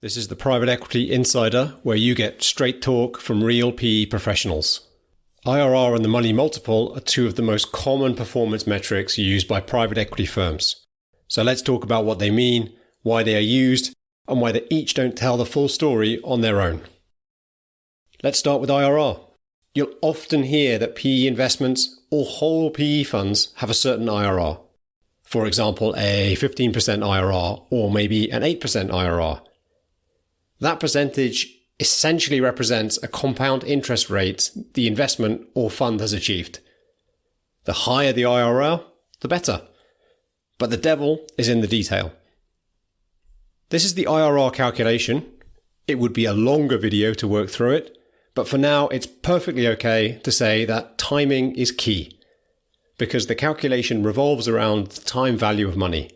This is the Private Equity Insider, where you get straight talk from real PE professionals. IRR and the money multiple are two of the most common performance metrics used by private equity firms. So let's talk about what they mean, why they are used, and why they each don't tell the full story on their own. Let's start with IRR. You'll often hear that PE investments or whole PE funds have a certain IRR. For example, a 15% IRR or maybe an 8% IRR. That percentage essentially represents a compound interest rate the investment or fund has achieved. The higher the IRR, the better. But the devil is in the detail. This is the IRR calculation. It would be a longer video to work through it, but for now it's perfectly okay to say that timing is key, because the calculation revolves around the time value of money.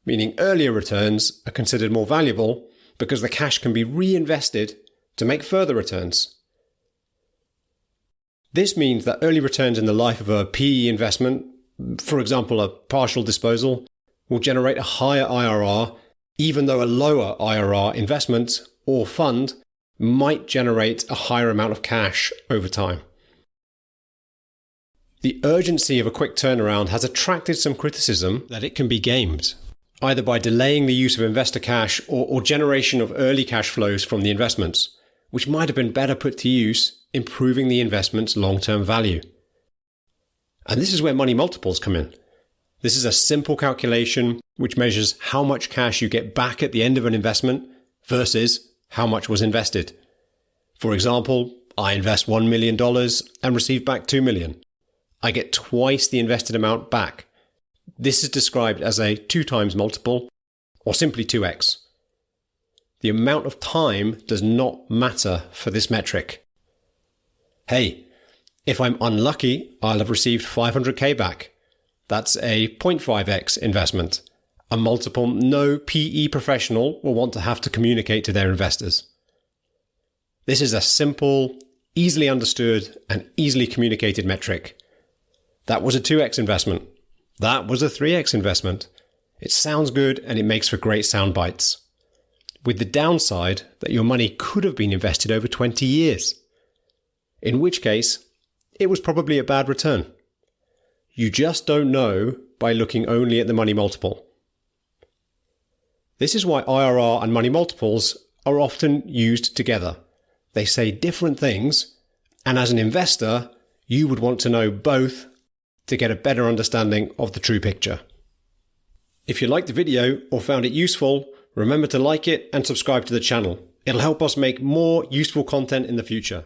Meaning earlier returns are considered more valuable because the cash can be reinvested to make further returns. This means that early returns in the life of a PE investment, for example a partial disposal, will generate a higher IRR, even though a lower IRR investment or fund might generate a higher amount of cash over time. The urgency of a quick turnaround has attracted some criticism that it can be gamed, either by delaying the use of investor cash or generation of early cash flows from the investments, which might have been better put to use, improving the investment's long-term value. And this is where money multiples come in. This is a simple calculation which measures how much cash you get back at the end of an investment versus how much was invested. For example, I invest $1 million and receive back $2 million. I get twice the invested amount back. This is described as a 2 times multiple, or simply 2x. The amount of time does not matter for this metric. Hey, if I'm unlucky, I'll have received 500k back. That's a 0.5x investment, a multiple no PE professional will want to have to communicate to their investors. This is a simple, easily understood, and easily communicated metric. That was a 2x investment. That was a 3x investment. It sounds good and it makes for great sound bites. With the downside that your money could have been invested over 20 years. In which case, it was probably a bad return. You just don't know by looking only at the money multiple. This is why IRR and money multiples are often used together. They say different things, and as an investor, you would want to know both to get a better understanding of the true picture. If you liked the video or found it useful, remember to like it and subscribe to the channel. It'll help us make more useful content in the future.